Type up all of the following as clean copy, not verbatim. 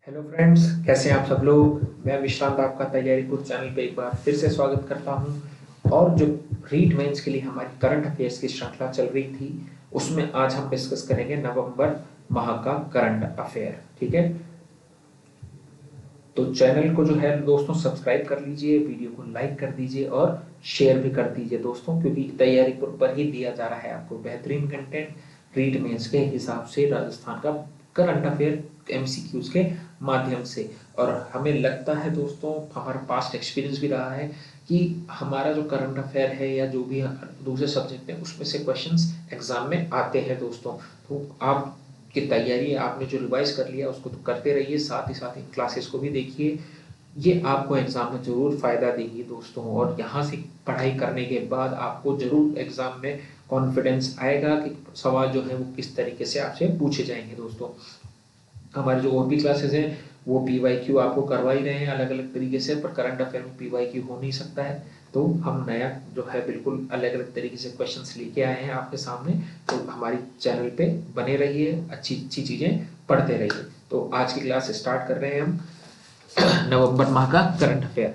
Hello friends, कैसे हैं आप सब लोग। मैं विश्रांत आपका तैयारी कुछ चैनल पे एक बार फिर से स्वागत करता हूं। और जो रीट मेंस के लिए हमारी करंट अफेयर्स की श्रृंखला चल रही थी, उसमें आज हम डिस्कस करेंगे नवंबर माह का करंट अफेयर। ठीक है, तो चैनल को जो है दोस्तों सब्सक्राइब कर लीजिए, वीडियो को लाइक कर दीजिए और शेयर भी कर दीजिए दोस्तों, क्योंकि तैयारी पर ही दिया जा रहा है आपको बेहतरीन कंटेंट रीट मेंस के हिसाब से राजस्थान का करंट अफेयर एमसीक्यूज के माध्यम से। और हमें लगता है दोस्तों, हमारा पास्ट एक्सपीरियंस भी रहा है कि हमारा जो करंट अफेयर है या जो भी दूसरे सब्जेक्ट है उसमें से क्वेश्चंस एग्जाम में आते हैं दोस्तों। तो आप की तैयारी है, आपने जो रिवाइज कर लिया उसको तो करते रहिए, साथ ही क्लासेस को भी देखिए। ये आपको एग्जाम में जरूर फायदा देगी दोस्तों। और यहाँ से पढ़ाई करने के बाद आपको जरूर एग्जाम में कॉन्फिडेंस आएगा कि सवाल जो है वो किस तरीके से आपसे पूछे जाएंगे दोस्तों। हमारे जो और भी क्लासेस हैं वो पीवाईक्यू आपको करवा ही रहे हैं अलग अलग तरीके से, पर करंट अफेयर में पीवाईक्यू हो नहीं सकता है। तो हम नया जो है बिल्कुल अलग अलग तरीके से क्वेश्चंस लेके आए हैं आपके सामने। तो हमारी चैनल पे बने रहिए, अच्छी अच्छी चीजें पढ़ते रहिए। तो आज की क्लास स्टार्ट कर रहे हैं हम नवंबर माह का करंट अफेयर।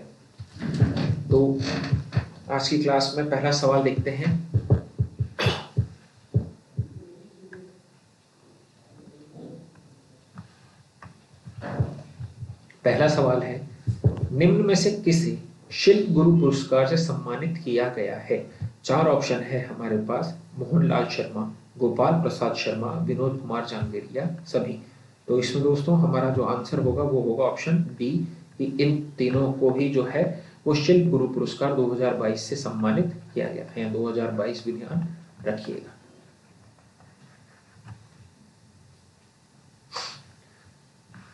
तो आज की क्लास में पहला सवाल देखते हैं। पहला सवाल है, निम्न में से किसे शिल्प गुरु पुरस्कार से सम्मानित किया गया है। चार ऑप्शन है हमारे पास, मोहनलाल शर्मा, गोपाल प्रसाद शर्मा, विनोद कुमार जांगेरिया, सभी। तो इसमें दोस्तों हमारा जो आंसर होगा वो होगा ऑप्शन डी, कि इन तीनों को ही जो है वो शिल्प गुरु पुरस्कार 2022 से सम्मानित किया गया है। 2022 भी ध्यान रखिएगा।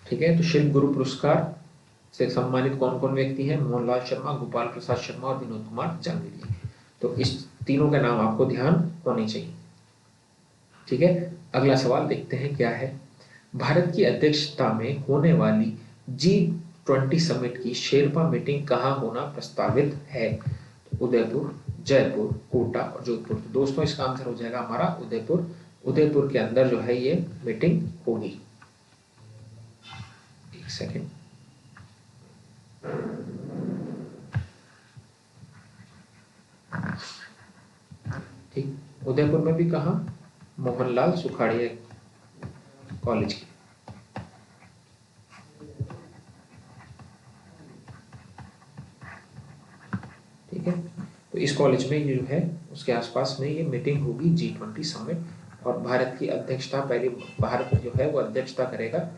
ठीक है, तो शिल्प गुरु पुरस्कार से सम्मानित कौन कौन व्यक्ति हैं? मोहनलाल शर्मा, गोपाल प्रसाद शर्मा और विनोद कुमार जांगेरिया। तो इस तीनों का नाम आपको ध्यान होने चाहिए। ठीक है, अगला सवाल देखते हैं क्या है। भारत की अध्यक्षता में होने वाली G20 समिट की शेरपा मीटिंग कहाँ होना प्रस्तावित है? तो उदयपुर, जयपुर, कोटा और जोधपुर। तो दोस्तों इसका आंसर हो जाएगा हमारा उदयपुर। उदयपुर के अंदर जो है ये मीटिंग होगी। एक सेकेंड, ठीक, उदयपुर में भी कहा? मोहनलाल सुखाड़िया कॉलेज की। ठीक है, तो इस कॉलेज में ये जो है उसके आसपास में ये मीटिंग होगी G20 समिट। और भारत की अध्यक्षता पहले भारत जो है वो अध्यक्षता करेगा।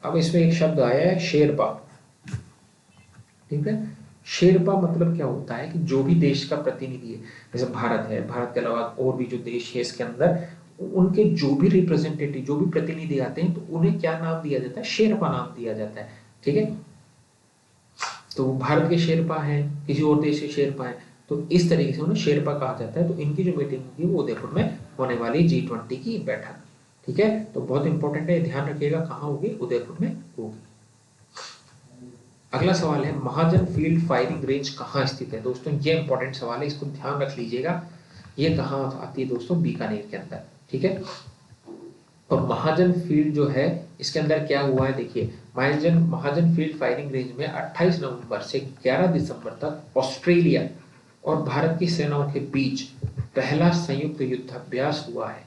अब इसमें एक शब्द आया है शेरपा। ठीक है, शेरपा मतलब क्या होता है कि जो भी देश का प्रतिनिधि है, जैसे भारत है, भारत के अलावा और भी जो देश है इसके अंदर, उनके जो भी रिप्रेजेंटेटिव, जो भी प्रतिनिधि आते हैं, तो उन्हें क्या नाम दिया जाता है? शेरपा नाम दिया जाता है। ठीक है, तो भारत के शेरपा हैं, किसी और देश के शेरपा हैं, तो इस तरीके से उन्हें शेरपा कहा जाता है। तो इनकी जो मीटिंग होगी वो उदयपुर में होने वाली G20 की बैठक। ठीक है, तो बहुत इंपॉर्टेंट है, ध्यान रखिएगा कहाँ होगी? उदयपुर में होगी। अगला सवाल है, महाजन फील्ड फायरिंग रेंज कहाँ स्थित है? दोस्तों ये इंपॉर्टेंट सवाल है, इसको ध्यान रख लीजिएगा। ये कहाँ आती है दोस्तों? बीकानेर के अंदर। ठीक है, और महाजन फील्ड जो है इसके अंदर क्या हुआ है देखिए, महाजन फील्ड फायरिंग रेंज में 28 नवंबर से 11 दिसंबर तक ऑस्ट्रेलिया और भारत की सेनाओं के बीच पहला संयुक्त युद्धाभ्यास हुआ है।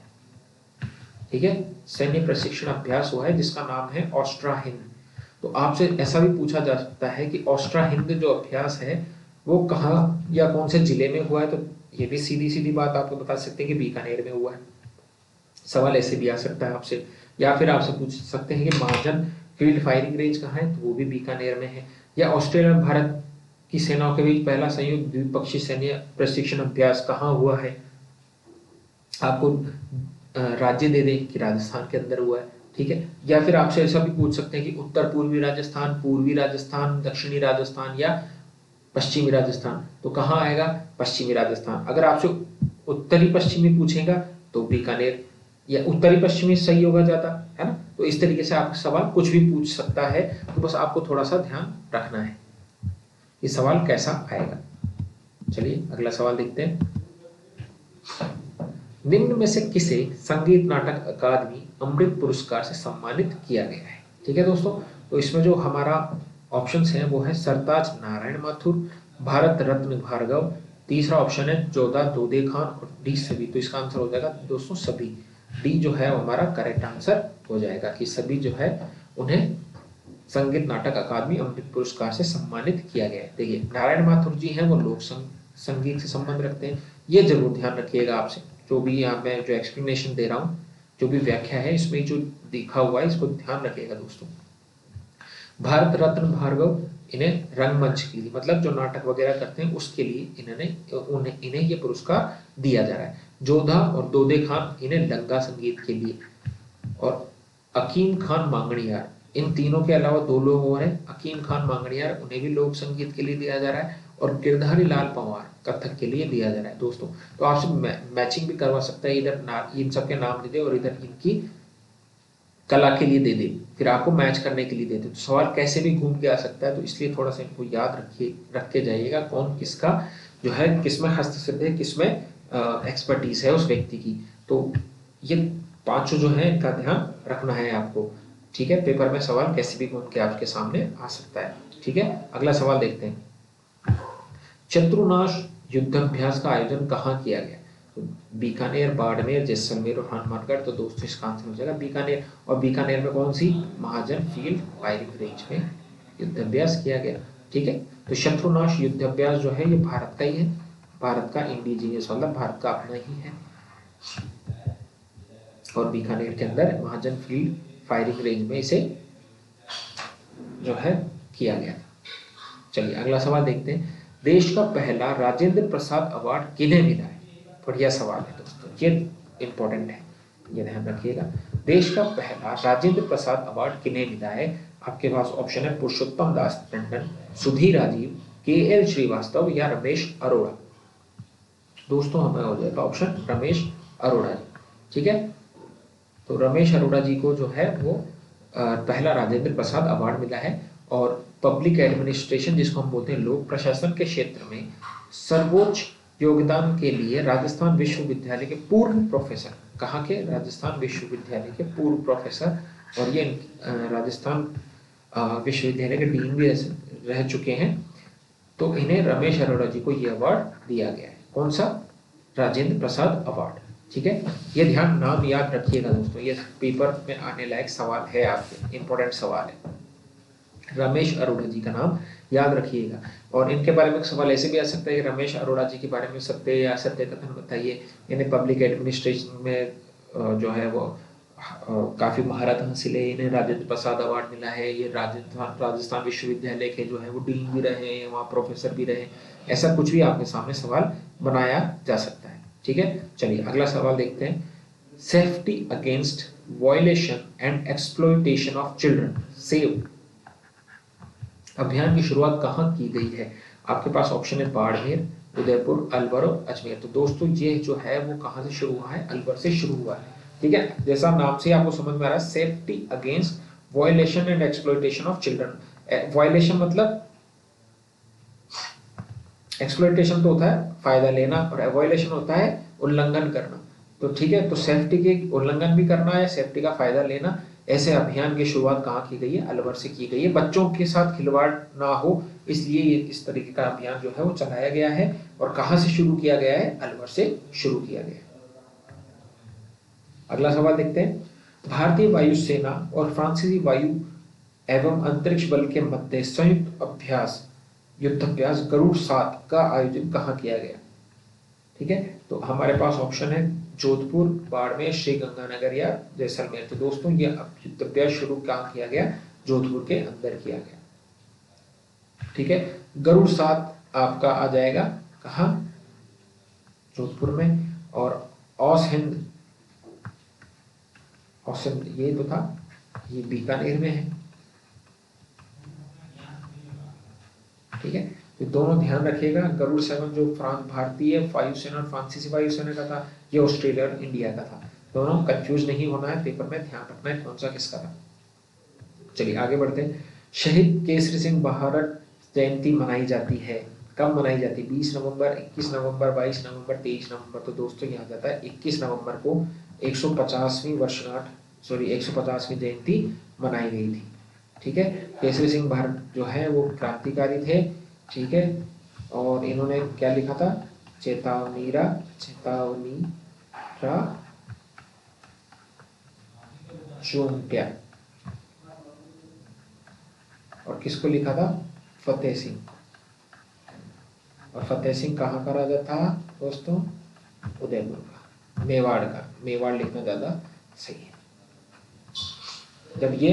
ठीक है, सैन्य प्रशिक्षण अभ्यास हुआ है जिसका नाम है ऑस्ट्रा हिंद। तो आपसे ऐसा भी पूछा जा सकता है कि ऑस्ट्रा हिंद जो अभ्यास है वो कहाँ या कौन से जिले में हुआ है? तो ये भी सीधी सीधी बात आपको बता सकते हैं कि बीकानेर में हुआ है। सवाल ऐसे भी आ सकता है आपसे, या फिर आपसे पूछ सकते हैं कि महाजन फील्ड फायरिंग रेंज कहाँ है? तो वो भी बीकानेर में है। या ऑस्ट्रेलिया और भारत की सेनाओं के बीच पहला संयुक्त द्विपक्षीय सैन्य प्रशिक्षण अभ्यास कहाँ हुआ है? आपको राज्य दे दें कि राजस्थान के अंदर हुआ है। ठीक है, या फिर आपसे ऐसा भी पूछ सकते हैं कि उत्तर पूर्वी राजस्थान, पूर्वी राजस्थान, दक्षिणी राजस्थान या पश्चिमी राजस्थान। तो कहाँ आएगा? पश्चिमी राजस्थान। अगर आपसे उत्तरी पश्चिमी पूछेगा तो बीकानेर, या उत्तरी पश्चिमी सही होगा ज्यादा, है ना? तो इस तरीके से आपका सवाल कुछ भी पूछ सकता है, तो बस आपको थोड़ा सा ध्यान रखना है ये सवाल कैसा आएगा। चलिए अगला सवाल देखते हैं। निम्न में से किसे संगीत नाटक अकादमी अमृत पुरस्कार से सम्मानित किया गया है? ठीक है दोस्तों, तो इसमें जो हमारा ऑप्शंस हैं वो है सरताज नारायण माथुर, भारत रत्न भार्गव, तीसरा ऑप्शन है जोधा दोदे खान और डी सभी। तो इसका आंसर हो जाएगा दोस्तों सभी। डी जो है वो हमारा करेक्ट आंसर हो जाएगा कि सभी जो है उन्हें संगीत नाटक अकादमी अमृत पुरस्कार से सम्मानित किया गया है। देखिए नारायण माथुर जी हैं वो लोक संगीत से संबंध रखते हैं, ये जरूर ध्यान रखिएगा। आपसे जो भी यहाँ मैं जो एक्सप्लेनेशन दे रहा हूँ, जो भी व्याख्या है इसमें जो लिखा हुआ है इसको ध्यान रखिएगा दोस्तों। भारत रत्न भार्गव इन्हें रंगमंच के लिए, मतलब जो नाटक वगैरह करते हैं उसके लिए इन्हें ये पुरस्कार दिया जा रहा है। जोधा और दोदे खान इन्हें दंगा संगीत के लिए, और अकीम खान मांगणियार, इन तीनों के अलावा दो लोग और हैं, अकीम खान मांगणियार, उन्हें भी लोक संगीत के लिए दिया जा रहा है, और गिरधारी लाल पंवार कथक के लिए दिया जा रहा है दोस्तों। तो आपसे मैचिंग भी करवा सकता है, इधर इन सबके नाम दे दे और इधर इनकी कला के लिए दे दे, फिर आपको मैच करने के लिए दे दे। तो सवाल कैसे भी घूम के आ सकता है, तो इसलिए थोड़ा सा इनको याद रख के जाइएगा कौन किसका जो है, किसमें हस्तक्षेप है, किसमें एक्सपर्टीज है उस व्यक्ति की। तो ये पांचों जो है इनका ध्यान रखना है आपको। ठीक है, पेपर में सवाल कैसे भी घूम के आपके सामने आ सकता है। ठीक है, अगला सवाल देखते हैं। शत्रुनाश युद्धाभ्यास का आयोजन कहाँ किया गया? तो बीकानेर, बाड़मेर, जैसलमेर और हनुमानगढ़। तो दोस्तों इसका आंसर हो जाएगा बीकानेर। और बीकानेर में कौन सी? महाजन फील्ड फायरिंग रेंज में युद्धाभ्यास किया गया। ठीक है, तो शत्रुनाश युद्धाभ्यास जो है ये भारत का ही है, भारत का इंडिजीनियस, मतलब भारत का अपना ही है। और बीकानेर के अंदर महाजन फील्ड फायरिंग रेंज में इसे जो है किया गया था। चलिए अगला सवाल देखते हैं। देश का पहला राजेंद्र प्रसाद अवार्ड किन्हें मिला है? बढ़िया सवाल है दोस्तों, ये इंपॉर्टेंट है, ये ध्यान रखिएगा। देश का पहला राजेंद्र प्रसाद अवार्ड किन्हें मिला है? आपके पास ऑप्शन है पुरुषोत्तम दास टंडन, सुधीर राजीव, के.एल. श्रीवास्तव या रमेश अरोड़ा। दोस्तों हमें हो जाएगा ऑप्शन रमेश अरोड़ा जी। ठीक है, तो रमेश अरोड़ा जी को जो है वो पहला राजेंद्र प्रसाद अवार्ड मिला है। और पब्लिक एडमिनिस्ट्रेशन जिसको हम बोलते हैं लोक प्रशासन के क्षेत्र में सर्वोच्च योगदान के लिए राजस्थान विश्वविद्यालय के पूर्व प्रोफेसर, कहाँ के? राजस्थान विश्वविद्यालय के पूर्व प्रोफेसर, और ये राजस्थान विश्वविद्यालय के डीन भी रह चुके हैं। तो इन्हें रमेश अरोड़ा जी को ये अवार्ड दिया गया है। कौन सा? राजेंद्र प्रसाद अवार्ड। ठीक है, ये ध्यान नाम याद रखिएगा दोस्तों, ये पेपर में आने लायक सवाल है, आपके इंपॉर्टेंट सवाल है। रमेश अरोड़ा जी का नाम याद रखिएगा। और इनके बारे में सवाल ऐसे भी आ सकता है कि रमेश अरोड़ा जी के बारे में सत्य या असत्य कथन बताइए। इन्हें पब्लिक एडमिनिस्ट्रेशन में जो है वो काफी महारत हासिल है, इन्हें राजेंद्र प्रसाद अवार्ड मिला है, ये राजस्थान विश्वविद्यालय के जो है वो डीन भी रहे हैं, वहाँ प्रोफेसर भी रहे, ऐसा कुछ भी आपके सामने सवाल बनाया जा सकता है। ठीक है, चलिए अगला सवाल देखते हैं। Safety against violation and exploitation of children save अभियान की शुरुआत कहाँ की गई है? आपके पास ऑप्शन है बाड़मेर, उदयपुर, अलवर और अजमेर। तो दोस्तों ये जो है वो कहाँ से शुरू हुआ है? अलवर से शुरू हुआ है। ठीक है, जैसा नाम से आपको समझ में आ रहा है, safety against violation and exploitation of children. Violation मतलब, एक्सप्लॉयटेशन तो होता है फायदा लेना, और वायलेशन होता है उल्लंघन करना। तो ठीक है, तो सेफ्टी के उल्लंघन भी करना है, सेफ्टी का फायदा लेना। ऐसे अभियान की शुरुआत कहाँ की गई है? अलवर से की गई है। बच्चों के साथ खिलवाड़ ना हो इसलिए इस तरीके का अभियान जो है वो चलाया गया है। और कहाँ से शुरू किया गया है? अलवर से शुरू किया गया है। अगला सवाल देखते हैं। भारतीय वायुसेना और फ्रांसीसी वायु एवं अंतरिक्ष बल के मध्य संयुक्त अभ्यास युद्धाभ्यास गरुड़ 7 का आयोजन कहाँ किया गया? ठीक है, तो हमारे पास ऑप्शन है जोधपुर, बाड़मेर, श्री गंगानगर या जैसलमेर। तो दोस्तों ये युद्धाभ्यास शुरू कहाँ किया गया? जोधपुर के अंदर किया गया। ठीक है, गरुड़ 7 आपका आ जाएगा कहाँ? जोधपुर में। और औस हिंद ये तो था, ये बीकानेर में है। ठीक है, तो दोनों ध्यान रखिएगा। गरुड़ 7 जो भारतीय वायुसेना और फ्रांसीसी वायुसेना का था, ये ऑस्ट्रेलिया और इंडिया का था। दोनों कंफ्यूज नहीं होना है, पेपर में ध्यान रखना है कौन सा किसका था। चलिए आगे बढ़ते हैं। शहीद केसरी सिंह भारत जयंती मनाई जाती है कब मनाई जाती है? 20 नवंबर, 21 नवंबर, 22 नवंबर, 23 नवंबर। तो दोस्तों यहाँ जाता है 21 नवंबर को 150वीं वर्षगांठ, सॉरी 150वीं जयंती मनाई गई थी। ठीक है, केसरी सिंह भारत जो है वो क्रांतिकारी थे। ठीक है, और इन्होंने क्या लिखा था? चेतावनीरा चूंट्या। और किसको लिखा था? फतेह सिंह। और फतेह सिंह कहाँ का राजा था दोस्तों? उदयपुर का, मेवाड़ का। मेवाड़ लिखना ज्यादा सही है। जब ये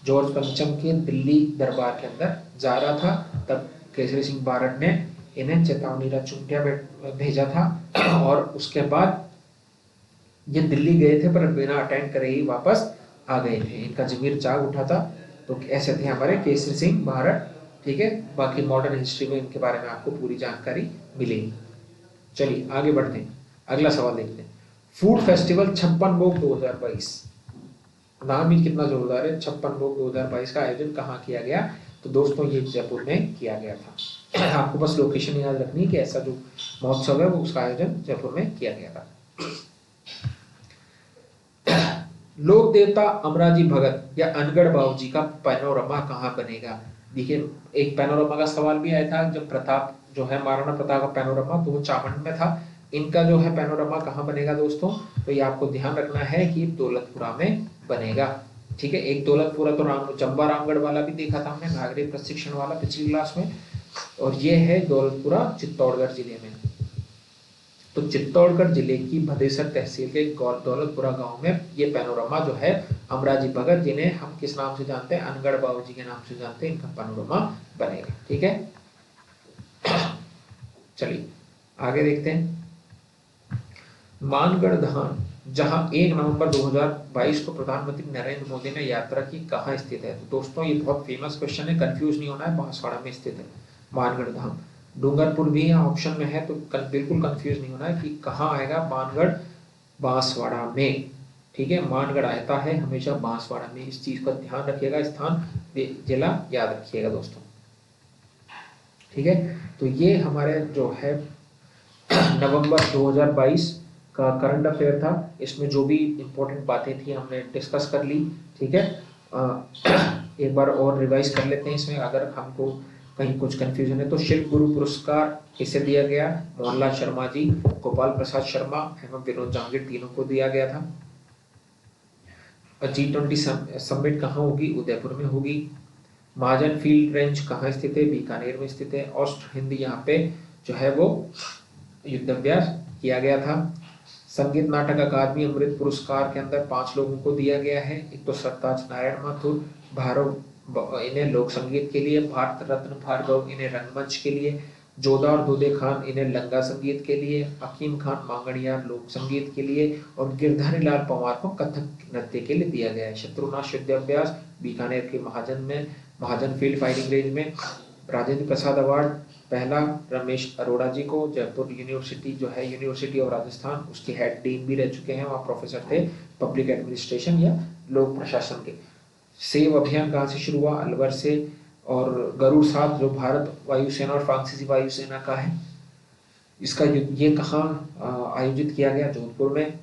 जॉर्ज पंचम के दिल्ली दरबार के अंदर जा रहा था तब केसरी सिंह भारत ने इन्हें चेतावनीरा चूंट्या भेजा था। और उसके बाद ये दिल्ली गए थे पर बिना अटेंड करे ही वापस आ गए थे। इनका जमीर जाग उठा था। तो ऐसे थे हमारे केसरी सिंह भारत। ठीक है, बाकी मॉडर्न हिस्ट्री में इनके बारे में आपको पूरी जानकारी मिलेगी। चलिए आगे बढ़ते हैं, अगला सवाल देखते हैं। फूड फेस्टिवल छप्पन भोग 2022, नाम ही कितना जोरदार है। छप्पन भोग 2022 का आयोजन कहाँ किया गया? तो दोस्तों ये जयपुर में किया गया था। आपको बस लोकेशन याद रखनी है कि ऐसा जो महोत्सव है वो उसका आयोजन जयपुर में किया गया था। लोक देवता अमराजी भगत या अनगढ़ बाबूजी का पैनोरमा कहाँ बनेगा? देखिए, एक पैनोरमा का सवाल भी आया था जब प्रताप जो है, महाराणा प्रताप का पैनोरमा तो वो चावंड में था। इनका जो है पैनोरमा कहाँ बनेगा दोस्तों? तो ये आपको ध्यान रखना है कि दौलतपुरा में बनेगा। ठीक है, एक दौलतपुरा तो चंबा रामगढ़ वाला भी देखा था हमने, नागरिक प्रशिक्षण वाला पिछली क्लास में। और ये है दौलतपुरा चित्तौड़गढ़ जिले में। तो चित्तौड़गढ़ जिले की भदेसर तहसील के दौलतपुरा गांव में ये पैनोरमा जो है अमराजी भगत, जिन्हें हम किस नाम से जानते हैं? अनगढ़ बाबूजी के नाम से जानते हैं, इनका पैनोरमा बनेगा। ठीक है, चलिए आगे देखते हैं। मानगढ़ धाम, जहां 1 नवंबर 2022 को प्रधानमंत्री नरेंद्र मोदी ने यात्रा की, कहाँ स्थित है? तो दोस्तों ये बहुत फेमस क्वेश्चन है, कंफ्यूज नहीं होना है, बांसवाड़ा में स्थित है मानगढ़ धाम। डूंगरपुर भी यहाँ ऑप्शन में है तो बिल्कुल कंफ्यूज नहीं होना है कि कहाँ आएगा। मानगढ़ बांसवाड़ा में। ठीक है, मानगढ़ आता है हमेशा बांसवाड़ा में, इस चीज का ध्यान रखिएगा, स्थान जिला याद रखिएगा दोस्तों। ठीक है, तो ये हमारे जो है नवंबर 2022 का करंट अफेयर था। इसमें जो भी इंपॉर्टेंट बातें थी हमने डिस्कस कर ली। ठीक है, एक बार और रिवाइज कर लेते हैं इसमें, अगर हमको कहीं कुछ कंफ्यूजन है तो। शिल्प गुरु पुरस्कार किसे दिया गया? मोहनलाल शर्मा जी, गोपाल प्रसाद शर्मा एवं विनोद जहांगीर, तीनों को दिया गया था। G20 समिट कहाँ होगी? उदयपुर में होगी। महाजन फील्ड रेंज कहाँ स्थित है? बीकानेर में स्थित है। ऑस्ट्र हिंदी यहाँ पे जो है वो युद्धाभ्यास किया गया था। संगीत नाटक अकादमी अमृत पुरस्कार के अंदर 5 लोगों को दिया गया है। एक तो सरताज नारायण माथुर, भारव इन्हें लोक संगीत के लिए, भारत रत्न भार्गव इन्हें रंगमंच के लिए, जोधा और दूधे खान इन्हें लंगा संगीत के लिए, हकीम खान मांगड़िया लोक संगीत के लिए और गिरधारी लाल पंवार को कथक नृत्य के लिए दिया गया है। शत्रुनाश युद्धाभ्यास बीकानेर के महाजन फील्ड फायरिंग रेंज में। राजेंद्र प्रसाद अवार्ड पहला रमेश अरोड़ा जी को, जयपुर यूनिवर्सिटी जो है यूनिवर्सिटी ऑफ राजस्थान, उसके हेड डीन भी रह चुके हैं, वहाँ प्रोफेसर थे पब्लिक एडमिनिस्ट्रेशन या लोक प्रशासन के। सेव अभियान कहाँ से शुरू हुआ? अलवर से। और गरुड़ साथ जो भारत वायुसेना और फ्रांसीसी वायुसेना का है, इसका ये कहाँ आयोजित किया गया? जोधपुर में।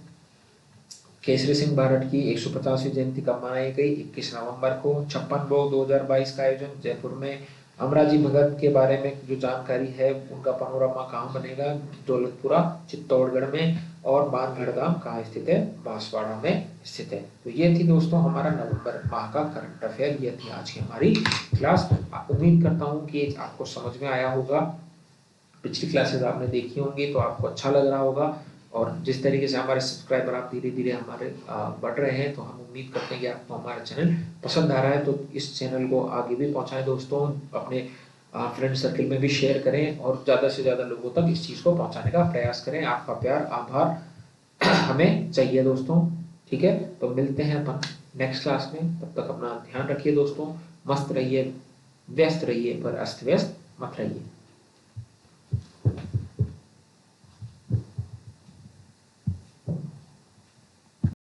केसरी सिंह भारत की 150वीं जयंती कब मनाई गई? 21 नवंबर को। छप्पन भोग 2022 का आयोजन जयपुर में। अमराजी भगत के बारे में जो जानकारी है, उनका पैनोरमा कहाँ बनेगा? दौलतपुरा चित्तौड़गढ़ में। और मानगढ़ धाम कहाँ स्थित है? बांसवाड़ा में स्थित है। तो ये थी दोस्तों हमारा नवंबर माह का करंट अफेयर। ये थी आज की हमारी क्लास। उम्मीद करता हूँ कि आपको समझ में आया होगा। पिछली क्लासेस आपने देखी होंगी तो आपको अच्छा लग रहा होगा। और जिस तरीके से हमारे सब्सक्राइबर आप धीरे धीरे हमारे बढ़ रहे हैं, तो हम उम्मीद करते हैं कि आपको हमारा चैनल पसंद आ रहा है। तो इस चैनल को आगे भी पहुंचाएं दोस्तों, अपने फ्रेंड सर्कल में भी शेयर करें और ज़्यादा से ज़्यादा लोगों तक इस चीज़ को पहुंचाने का प्रयास करें। आपका प्यार आभार हमें चाहिए दोस्तों। ठीक है, तो मिलते हैं अपन नेक्स्ट क्लास में। तब तक अपना ध्यान रखिए दोस्तों, मस्त रहिए, व्यस्त रहिए पर अस्त व्यस्त मत रहिए।